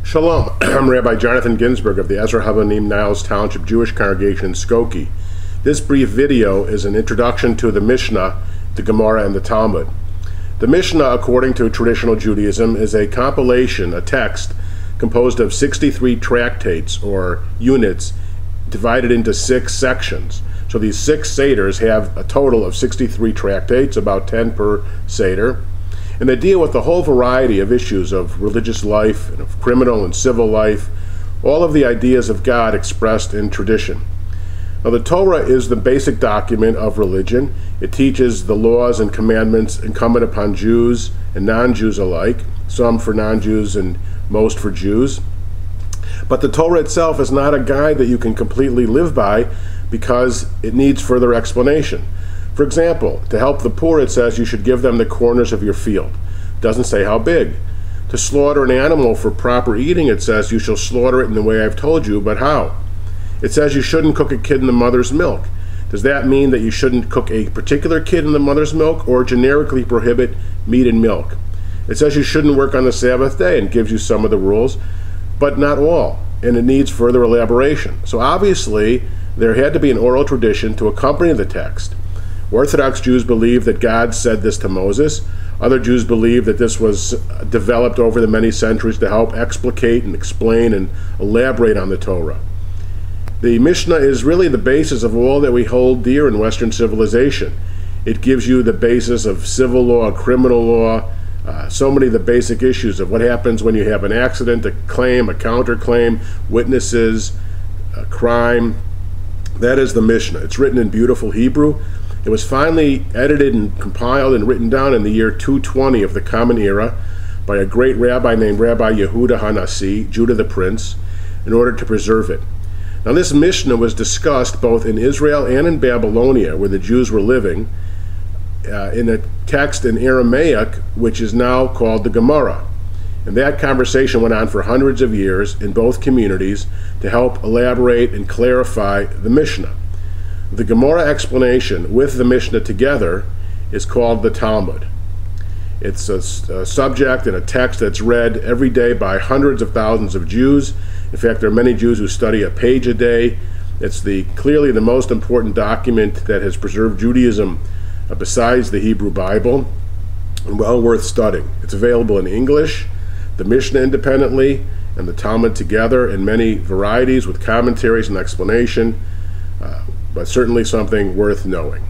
Shalom, I'm Rabbi Jonathan Ginsburg of the Ezra Havanim Niles Township Jewish Congregation in Skokie. This brief video is an introduction to the Mishnah, the Gemarah, and the Talmud. The Mishnah, according to traditional Judaism, is a compilation, a text, composed of 63 tractates, or units, divided into 6 sections. So these 6 seders have a total of 63 tractates, about 10 per seder. And they deal with the whole variety of issues of religious life, and of criminal and civil life, all of the ideas of God expressed in tradition. Now, the Torah is the basic document of religion. It teaches the laws and commandments incumbent upon Jews and non-Jews alike, some for non-Jews and most for Jews. But the Torah itself is not a guide that you can completely live by because it needs further explanation. For example, to help the poor, it says you should give them the corners of your field. It doesn't say how big. To slaughter an animal for proper eating, it says you shall slaughter it in the way I've told you, but how? It says you shouldn't cook a kid in the mother's milk. Does that mean that you shouldn't cook a particular kid in the mother's milk, or generically prohibit meat and milk? It says you shouldn't work on the Sabbath day and gives you some of the rules, but not all, and it needs further elaboration. So obviously, there had to be an oral tradition to accompany the text. Orthodox Jews believe that God said this to Moses. Other Jews believe that this was developed over the many centuries to help explicate and explain and elaborate on the Torah. The Mishnah is really the basis of all that we hold dear in Western civilization. It gives you the basis of civil law, criminal law, so many of the basic issues of what happens when you have an accident, a claim, a counterclaim, witnesses, a crime. That is the Mishnah. It's written in beautiful Hebrew. It was finally edited and compiled and written down in the year 220 of the Common Era by a great rabbi named Rabbi Yehuda HaNasi, Judah the Prince, in order to preserve it. Now, this Mishnah was discussed both in Israel and in Babylonia, where the Jews were living, in a text in Aramaic, which is now called the Gemarah. And that conversation went on for hundreds of years in both communities to help elaborate and clarify the Mishnah. The Gemarah explanation with the Mishnah together is called the Talmud. It's a subject and a text that's read every day by hundreds of thousands of Jews. In fact, there are many Jews who study a page a day. It's clearly the most important document that has preserved Judaism besides the Hebrew Bible, and well worth studying. It's available in English, the Mishnah independently, and the Talmud together in many varieties with commentaries and explanation, but certainly something worth knowing.